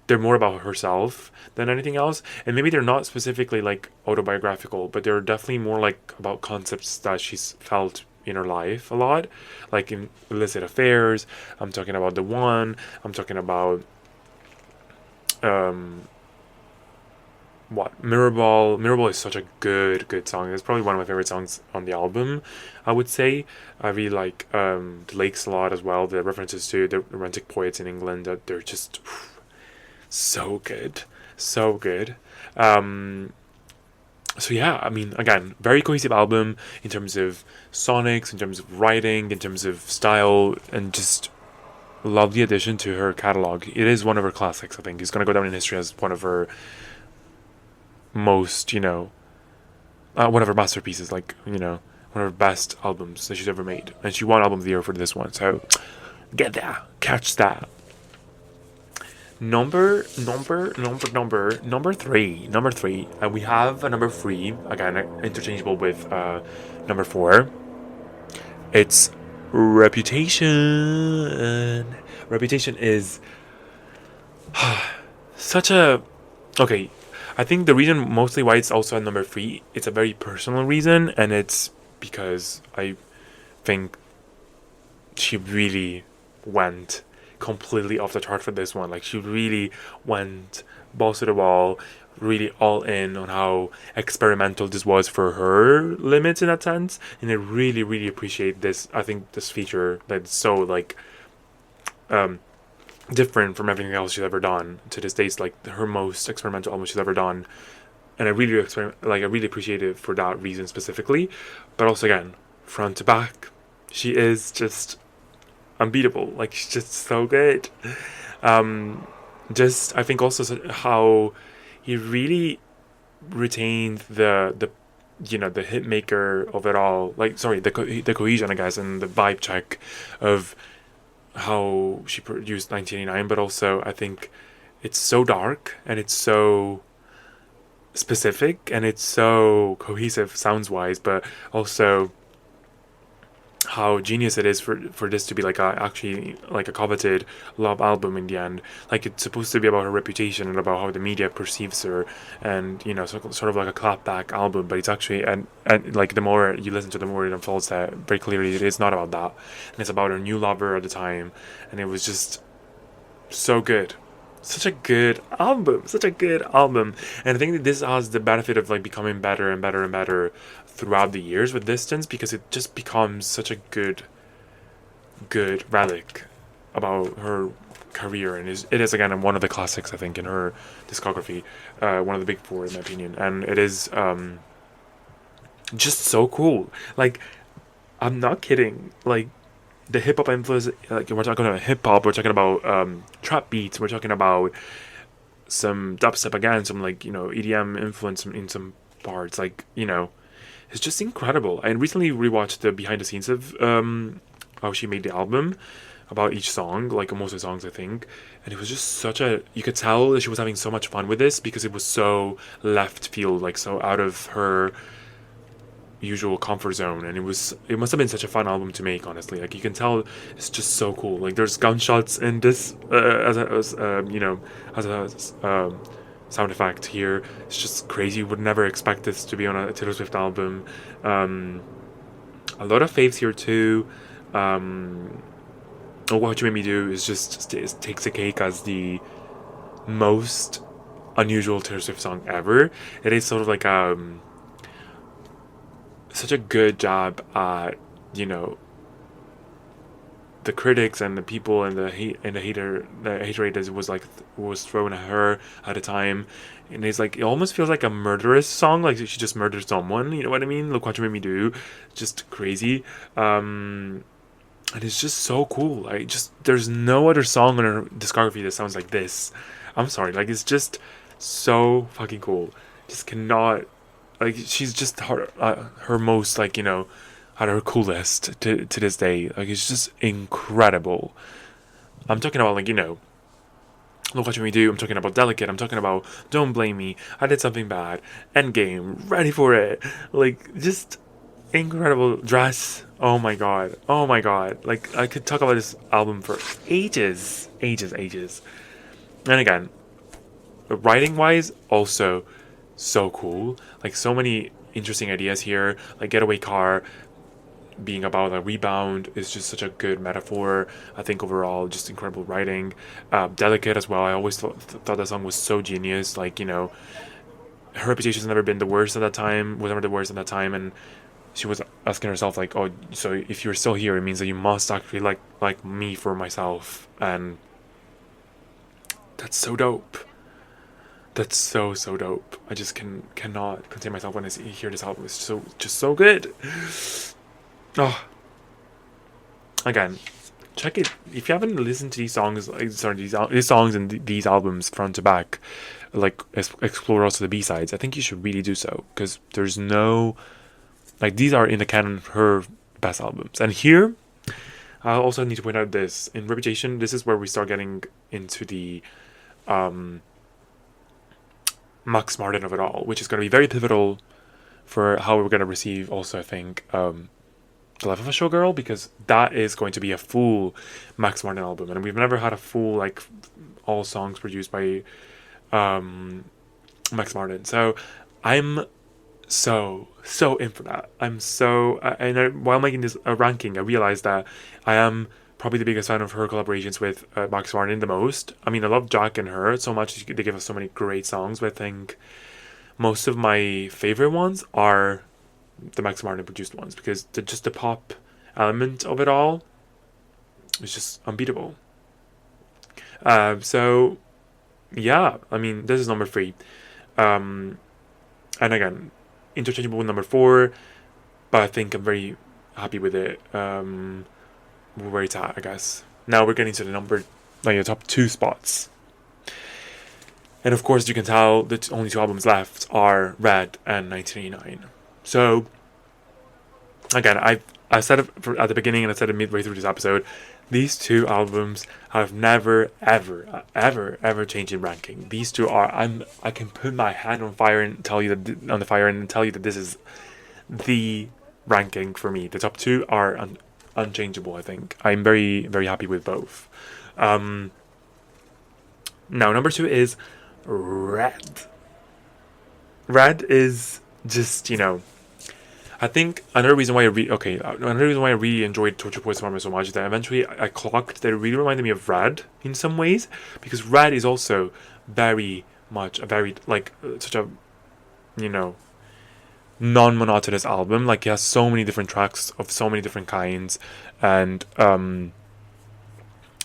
Speaker 1: they're more about herself than anything else, and maybe they're not specifically like autobiographical, but they're definitely more like about concepts that she's felt in her life a lot, like in illicit affairs. I'm talking about The One. I'm talking about what Mirrorball is such a good song. It's probably one of my favorite songs on the album, I would say. I really like The Lakes a lot as well. The references to the romantic poets in England, that they're just so good, so good. So yeah, I mean, again, very cohesive album in terms of sonics, in terms of writing, in terms of style, and just lovely addition to her catalog. It is one of her classics. I think it's gonna go down in history as one of her most, one of her masterpieces, like, one of her best albums that she's ever made. And she won Album of the Year for this one, so get that, catch that. Number three. We have a number 3, again, interchangeable with number 4. It's Reputation. Reputation is such a... Okay, I think the reason mostly why it's also at number 3, it's a very personal reason, and it's because I think she really went completely off the chart for this one. Like, she really went balls to the wall, really all in on how experimental this was for her limits in that sense. And I really appreciate this. I think this feature that's so like different from everything else she's ever done to this day. It's like her most experimental album she's ever done, and I really appreciate it for that reason specifically. But also, again, front to back, she is just unbeatable. Like, she's just so good. Just, I think also how he really retained the hit maker of it all. Like, sorry, the cohesion, I guess, and the vibe check of how she produced 1989. But also, I think it's so dark, and it's so specific, and it's so cohesive sounds wise, but also how genius it is for this to be like actually like a coveted love album in the end. Like, it's supposed to be about her reputation and about how the media perceives her, and sort of like a clapback album, but it's actually and like the more you listen to, the more it unfolds that very clearly it is not about that, and it's about her new lover at the time. And it was just so good. Such a good album. And I think that this has the benefit of like becoming better and better and better throughout the years with distance, because it just becomes such a good relic about her career. And it is again one of the classics, I think, in her discography, one of the big 4 in my opinion. And it is just so cool. Like, I'm not kidding. Like, the hip hop influence, like, we're talking about hip hop, we're talking about trap beats, we're talking about some dubstep again, some like EDM influence in some parts. Like, it's just incredible. I recently rewatched the behind the scenes of how she made the album, about each song, like most of the songs, I think, and it was just you could tell that she was having so much fun with this, because it was so left field, like so out of her usual comfort zone, and it must have been such a fun album to make, honestly. Like, you can tell it's just so cool. Like, there's gunshots in this as a sound effect here. It's just crazy. You would never expect this to be on a Taylor Swift album. A lot of faves here too. What You Made Me Do is just takes the cake as the most unusual Taylor Swift song ever. It is sort of like such a good job at the critics and the people and the hater rate that was thrown at her at the time. And it's like, it almost feels like a murderous song, like she just murdered someone, you know what I mean? Look What You Made Me Do, just crazy. And it's just so cool. There's no other song on her discography that sounds like this. I'm sorry, like, it's just so fucking cool. Just cannot, like, she's just her most, like, at her coolest to this day. Like, it's just incredible. I'm talking about, like, Look What You Made Me Do. I'm talking about Delicate. I'm talking about Don't Blame Me. I Did Something Bad. Endgame. Ready for It. Like, just incredible. Dress. Oh my god. Like, I could talk about this album for ages. And again, writing wise, also so cool. Like so many interesting ideas here. Like Getaway Car being about a rebound is just such a good metaphor. I think overall, just incredible writing. Delicate as well. I always thought that song was so genius. Like, you know, her reputation has never been the worst at that time. Was never the worst at that time, and she was asking herself like, oh, so if you're still here, it means that you must actually like me for myself, and that's so dope. That's so dope. I just cannot contain myself when I hear this album. It's just so good. Oh, again, check it if you haven't listened to these songs. Sorry, these songs and these albums front to back. Like explore also the B-sides. I think you should really do so, because there's no, like, these are in the canon of her best albums. And here, I also need to point out this in Reputation. This is where we start getting into the Max Martin of it all, which is going to be very pivotal for how we're going to receive also, I think, The Life of a Showgirl, because that is going to be a full Max Martin album, and we've never had a full, like, all songs produced by Max Martin. So I'm so in for that. While making this ranking, I realized that I am probably the biggest fan of her collaborations with Max Martin the most. I mean, I love Jack and her so much. They give us so many great songs, but I think most of my favorite ones are the Max Martin produced ones, because just the pop element of it all is just unbeatable. So yeah, I mean, this is number 3. And again, interchangeable with number 4, but I think I'm very happy with it. Where it's at, I guess. Now we're getting to the top 2 spots. And of course, you can tell the only 2 albums left are Red and 1989. So, again, I said it at the beginning and I said it midway through this episode. These 2 albums have never, ever changed in ranking. These 2 are. I can put my hand on fire and tell you that this is the ranking for me. The top 2 are unchangeable. I think I'm very, very happy with both. Now number 2 is Red. Red is just, you know, I think another reason why I really enjoyed Torture Poets Farmer so much is that eventually I clocked that it really reminded me of Red in some ways, because Red is also very much such a, you know, non-monotonous album. Like, it has so many different tracks of so many different kinds, and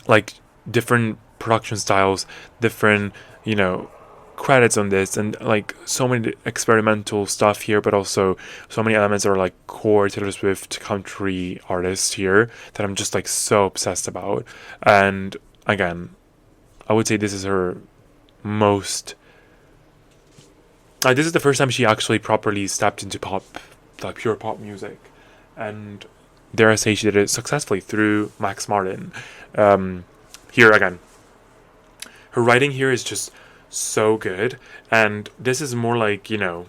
Speaker 1: like different production styles, different, you know, credits on this, and like so many experimental stuff here, but also so many elements that are like core Taylor Swift country artists here that I'm just like so obsessed about. And again, I would say this is her most this is the first time she actually properly stepped into pop, like pure pop music, and dare I say she did it successfully through Max Martin. Here again, her writing here is just so good, and this is more like, you know,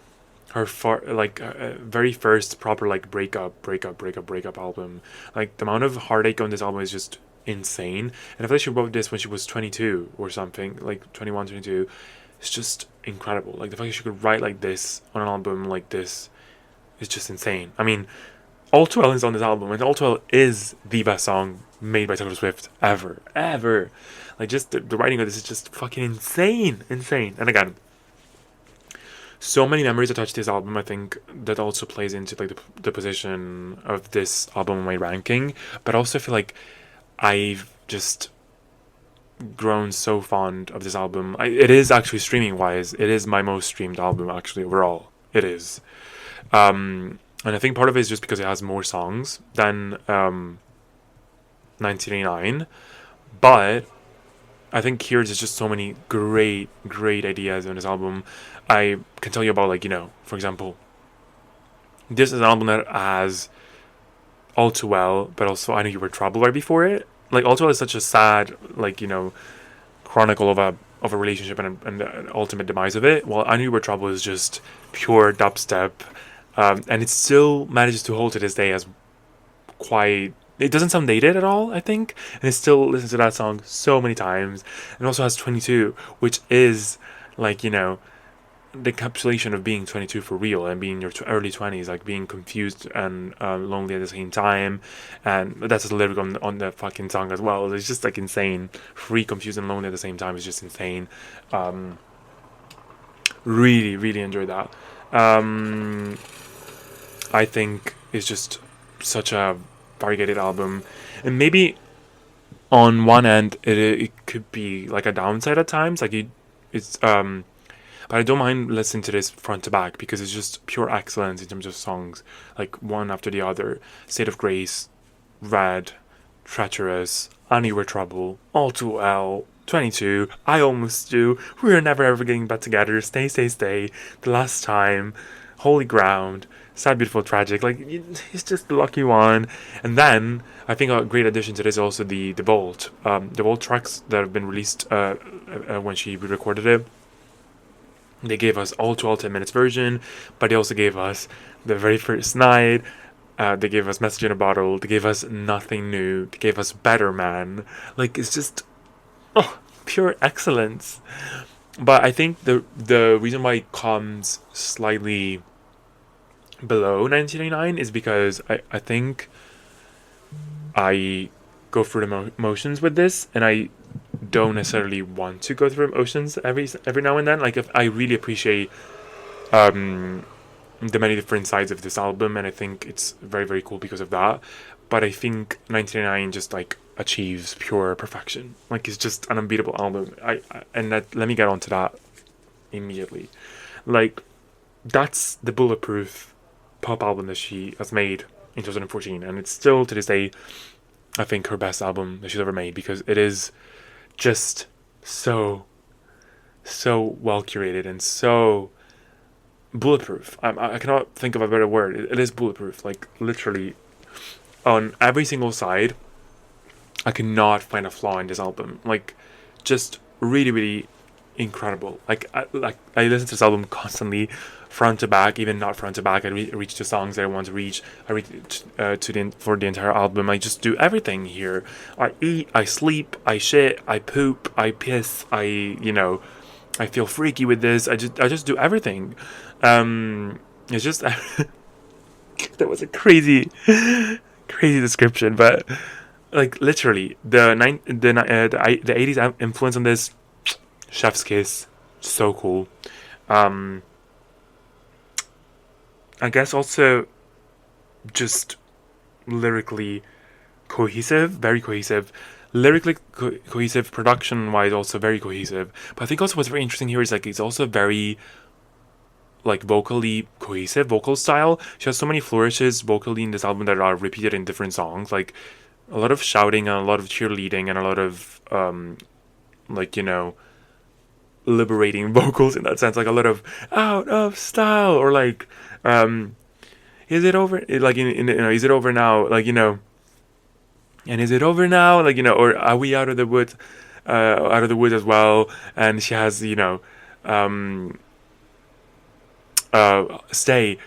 Speaker 1: her very first proper like breakup album. Like, the amount of heartache on this album is just insane, and I feel like she wrote this when she was 22 or something, like 21, 22. It's just incredible. Like, the fact that she could write like this on an album like this is just insane. I mean, All Too Well is on this album, and All Too Well is the best song made by Taylor Swift ever. Like, just the writing of this is just fucking insane. And again, so many memories attached to this album. I think that also plays into like the position of this album in my ranking. But also, I feel like I've just grown so fond of this album. It is actually, streaming wise, it is my most streamed album actually overall. It is. And I think part of it is just because it has more songs than 1989. But I think here there's just so many great ideas on this album. I can tell you about, like, you know, for example, this is an album that has All Too Well, but also I Knew You Were Trouble right before it. Like, All Too Well is such a sad, like, you know, chronicle of a relationship and the ultimate demise of it. While I Knew You Were Trouble is just pure dubstep, and it still manages to hold to this day as quite. It doesn't sound dated at all, I think, and I still listen to that song so many times. And also has 22, which is like, the encapsulation of being 22 for real and being in your early 20s, like being confused and lonely at the same time. And that's a lyric on the fucking song as well. It's just like insane. Free, confused, and lonely at the same time is just insane. Really, really enjoyed that. um I think it's just such a variegated album, and maybe on one end it could be like a downside at times, like it's but I don't mind listening to this front to back because it's just pure excellence in terms of songs, like one after the other. State of Grace, Red, Treacherous, I Knew You Were Trouble, All Too Well, 22, I Almost Do, We're Never Ever Getting Back Together, Stay, Stay, Stay, The Last Time, Holy Ground, Sad, Beautiful, Tragic. Like, he's just the lucky one. And then I think a great addition to this is also the Vault. The Vault tracks that have been released when she recorded it. They gave us All to All 10 minutes version, but they also gave us The Very First Night. They gave us Message in a Bottle. They gave us Nothing New. They gave us Better Man. Like, it's just pure excellence. But I think the reason why it comes slightly below 1999 is because I think I go through the motions with this, and I don't necessarily want to go through emotions every now and then. Like, if I really appreciate the many different sides of this album, and I think it's very, very cool because of that. But I think 1999 just like achieves pure perfection. Like, it's just an unbeatable album. Let me get onto that immediately. Like, that's the bulletproof pop album that she has made in 2014, and it's still to this day, I think, her best album that she's ever made, because it is just so well curated and so bulletproof. I cannot think of a better word. It is bulletproof. Like, literally, on every single side, I cannot find a flaw in this album. Like, just really, really incredible. I listen to this album constantly, front to back, even not front to back. I reach the songs that I want to reach. I reach for the entire album. I just do everything here. I eat, I sleep, I shit, I poop, I piss. I feel freaky with this. I just do everything. It's just that was a crazy description, but like, literally the 80s influence on this, chef's kiss, so cool. I guess also just lyrically cohesive, very cohesive. Lyrically cohesive, production wise also very cohesive. But I think also what's very interesting here is like it's also very like vocally cohesive vocal style. She has so many flourishes vocally in this album that are repeated in different songs, like a lot of shouting and a lot of cheerleading and a lot of liberating vocals in that sense, like a lot of out of style, or like is it over, like is it over now, like, and is it over now, like, or are we out of the woods as well. And she has stay,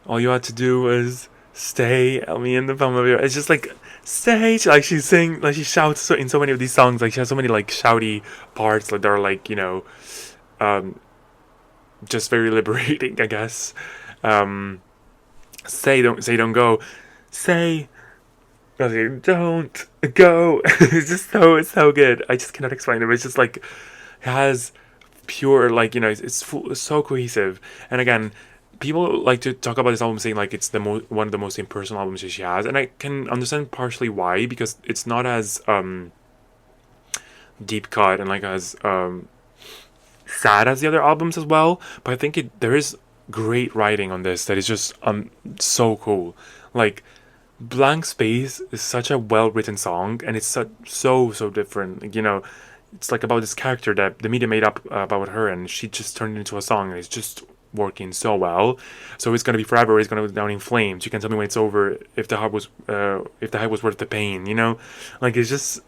Speaker 1: all you had to do was stay, me in the palm of your, it's just like stay, like she shouts in so many of these songs, like she has so many like shouty parts that are like just very liberating, I guess. Say don't go, say don't go. It's just so good. I just cannot explain it. It's just like it has pure, like, it's so cohesive. And again, people like to talk about this album saying like it's one of the most impersonal albums that she has, and I can understand partially why, because it's not as deep cut and like as sad as the other albums as well. But I think there is great writing on this that is just so cool. Like, Blank Space is such a well written song, and it's so different. Like, it's like about this character that the media made up about her, and she just turned it into a song, and it's just working so well. So it's gonna be forever. It's gonna go down in flames. You can tell me when it's over. If the hype was worth the pain. Like, it's just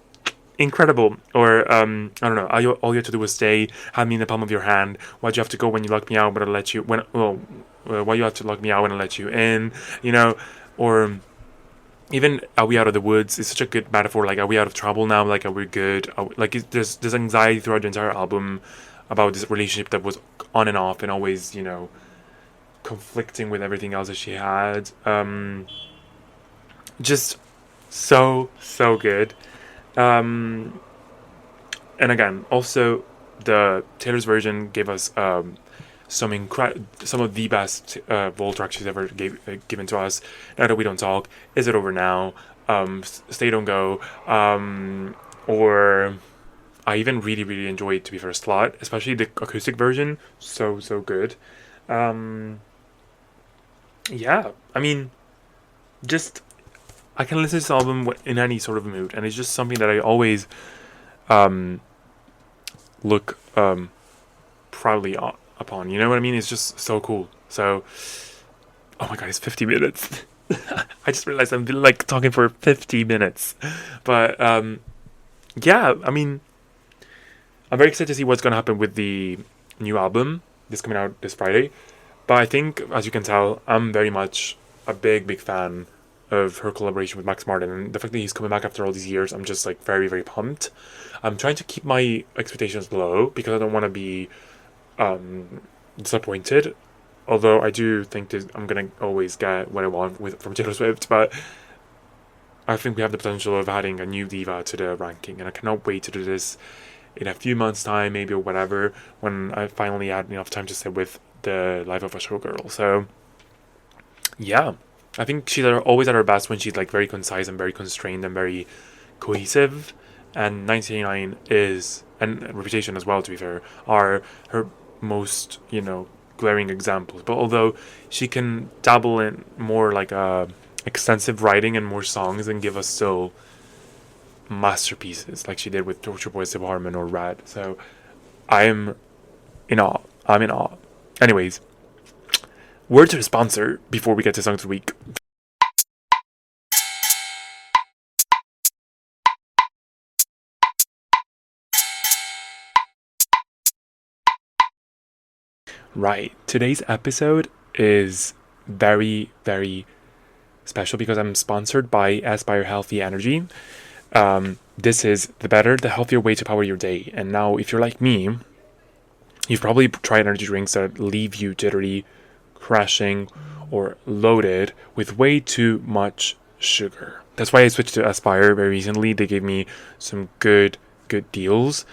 Speaker 1: incredible. Or I don't know. All you have to do is stay. Have me in the palm of your hand. Why'd you have to go when you locked me out? But I'll let you. Why you have to lock me out when I let you in? Or even Are We Out of the Woods is such a good metaphor. Like, are we out of trouble now? Like, are we good? There's anxiety throughout the entire album about this relationship that was on and off and always, conflicting with everything else that she had. Just so good. Um, and again, also the Taylor's version gave us some of the best Volt tracks she's ever given to us. Now That We Don't Talk, Is It Over Now, Stay Don't Go, or I even really enjoyed To Be First Slot, especially the acoustic version. So good. Yeah, I mean, just I can listen to this album in any sort of mood, and it's just something that I always um, look proudly upon. You know what I mean? It's just so cool. So, oh my god, it's 50 minutes. I just realized I'm like talking for 50 minutes, but yeah, I mean, I'm very excited to see what's gonna happen with the new album. This coming out this Friday. But I think, as you can tell, I'm very much a big fan of her collaboration with Max Martin, and the fact that he's coming back after all these years, I'm just like very pumped. I'm trying to keep my expectations low because I don't want to be disappointed. Although I do think that I'm gonna always get what I want from Taylor Swift, but I think we have the potential of adding a new diva to the ranking, and I cannot wait to do this in a few months' time, maybe, or whatever, when I finally had enough time to sit with the life of a showgirl. So, yeah, I think she's always at her best when she's like very concise and very constrained and very cohesive. And 1989 is, and Reputation as well, to be fair, are her most, glaring examples. But although she can dabble in more like extensive writing and more songs and give us still masterpieces like she did with Torture Boys Department or Red. So I'm in awe. Anyways, word to the sponsor before we get to Songs of the Week. Right, today's episode is very special because I'm sponsored by Aspire Healthy Energy. This is the better, the healthier way to power your day. And now, if you're like me, you've probably tried energy drinks that leave you jittery, crashing, or loaded with way too much sugar. That's why I switched to Aspire very recently. They gave me some good deals.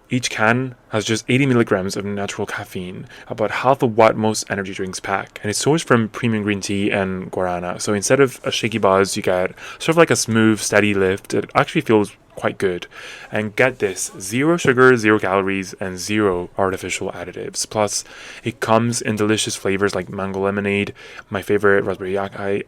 Speaker 1: Each can has just 80 milligrams of natural caffeine, about half of what most energy drinks pack, and it's sourced from premium green tea and guarana. So instead of a shaky buzz, you get sort of like a smooth, steady lift. It actually feels quite good. And get this, 0 sugar, 0 calories, and 0 artificial additives. Plus, it comes in delicious flavors like mango lemonade, my favorite raspberry acai,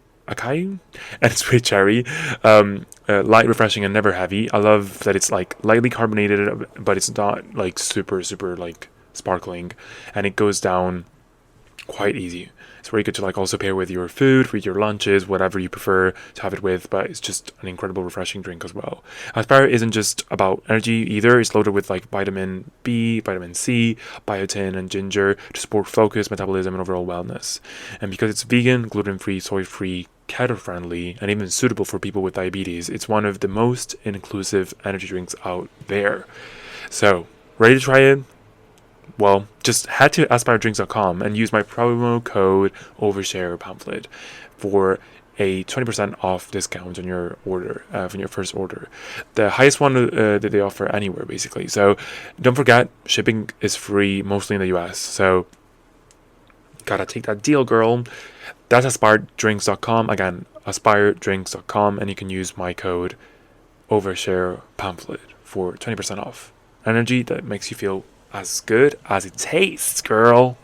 Speaker 1: and sweet cherry. Light, refreshing, and never heavy. I love that it's like lightly carbonated, but it's not like super like sparkling, and it goes down quite easy. It's very good to like also pair with your food, with your lunches, whatever you prefer to have it with, but it's just an incredible refreshing drink as well. Aspire isn't just about energy either. It's loaded with like vitamin B, vitamin C, biotin, and ginger to support focus, metabolism, and overall wellness. And because it's vegan, gluten-free, soy-free, keto-friendly, and even suitable for people with diabetes, it's one of the most inclusive energy drinks out there. So, ready to try it? Well, just head to aspiredrinks.com and use my promo code OVERSHAREPAMPHLET for a 20% off discount on your order, from your first order. The highest one that they offer anywhere, basically. So don't forget, shipping is free, mostly in the US. So gotta take that deal, girl. That's aspiredrinks.com. Again, aspiredrinks.com, and you can use my code OVERSHAREPAMPHLET for 20% off. Energy that makes you feel as good as it tastes, girl.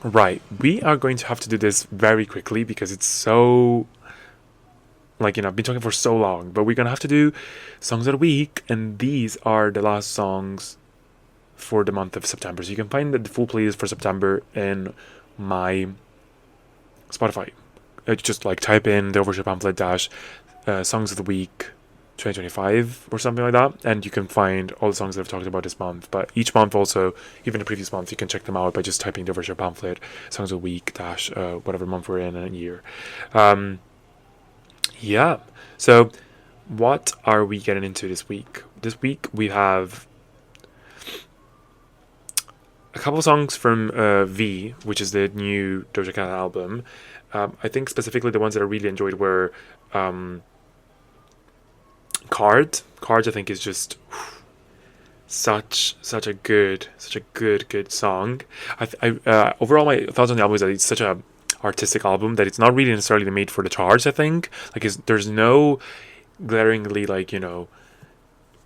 Speaker 1: Right, we are going to have to do this very quickly because it's so, like, I've been talking for so long, but we're gonna have to do Songs of the Week, and these are the last songs for the month of September. So you can find the full playlist for September in my Spotify. Just like type in the Overshare Pamphlet Songs of the Week 2025 or something like that, and you can find all the songs that I've talked about this month. But each month also, even the previous month, you can check them out by just typing the Overshare pamphlet songs a week dash whatever month we're in a year. Yeah. So what are we getting into this week? This week we have a couple of songs from V, which is the new Doja Cat album. I think specifically the ones that I really enjoyed were Cards. I think is just such a good song. Overall my thoughts on the album is that it's such a artistic album that it's not really necessarily made for the charts. I think there's no glaringly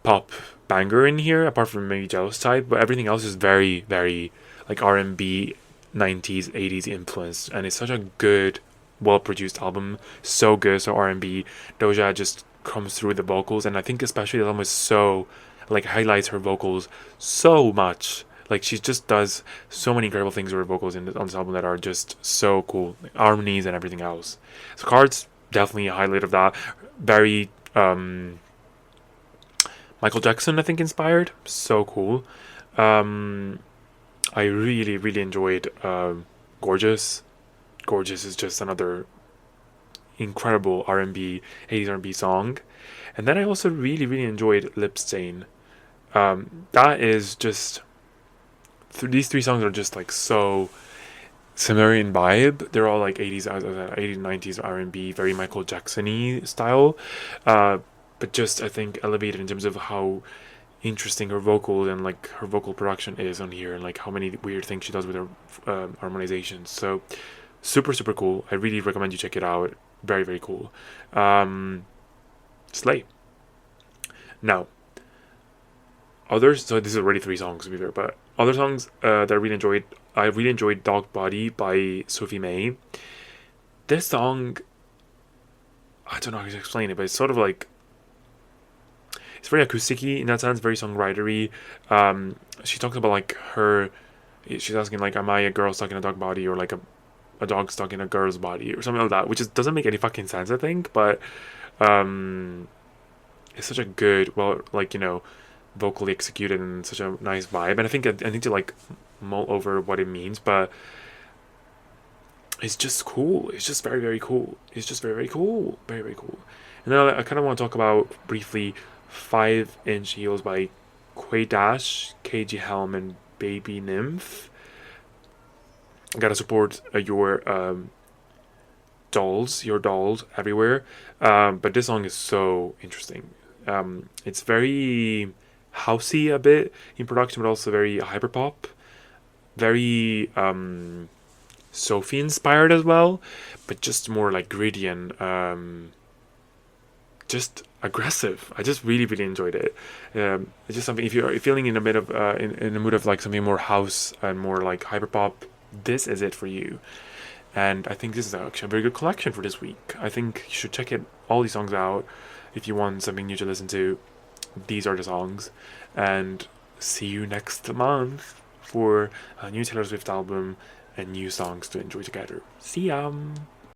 Speaker 1: pop banger in here apart from maybe Jealous Type, but everything else is very R&B 90s 80s influenced, and it's such a good, well produced album. So good, so R&B. Doja just comes through the vocals, and I think especially the album is so highlights her vocals so much. She just does so many incredible things with her vocals on this album that are just so cool, harmonies and everything else. So Cards, definitely a highlight of that. Very Michael Jackson, I think, inspired. So cool. I really enjoyed Gorgeous. Gorgeous is just another incredible 80s R&B song. And then I also really enjoyed Lip Stain. That is just... these three songs are just so similar in vibe. They're all 80s 90s R&B, very Michael Jackson-y style. But just, I think, elevated in terms of how interesting her vocal and her vocal production is on here, and how many weird things she does with her harmonizations. So super cool. I really recommend you check it out. Very cool. Slay. Now, others, so this is already 3 songs to be fair, but other songs that I really enjoyed Dog Body by Sophie May. This song, I don't know how to explain it, but it's sort of it's very acoustic-y in that sense, very songwritery. She talks about she's asking am I a girl stuck in a dog body, or a dog stuck in a girl's body, or something like that, which doesn't make any fucking sense, I think, but it's such a good, vocally executed and such a nice vibe. And I think I need to mull over what it means, but it's just cool. It's just very cool. It's just very cool. Very cool. And then I kind of want to talk about briefly 5-inch Heels by Quay Dash, KG Helm, and Baby Nymph. Gotta support your dolls everywhere. But this song is so interesting. It's very housey a bit in production, but also very hyperpop, very Sophie inspired as well, but just more gritty and just aggressive. I just really enjoyed it. It's just something, if you're feeling in a bit of in the mood of something more house and more hyperpop, this is it for you. And I think this is actually a very good collection for this week. I think you should check all these songs out if you want something new to listen to. These are the songs, and see you next month for a new Taylor Swift album and new songs to enjoy together. See ya!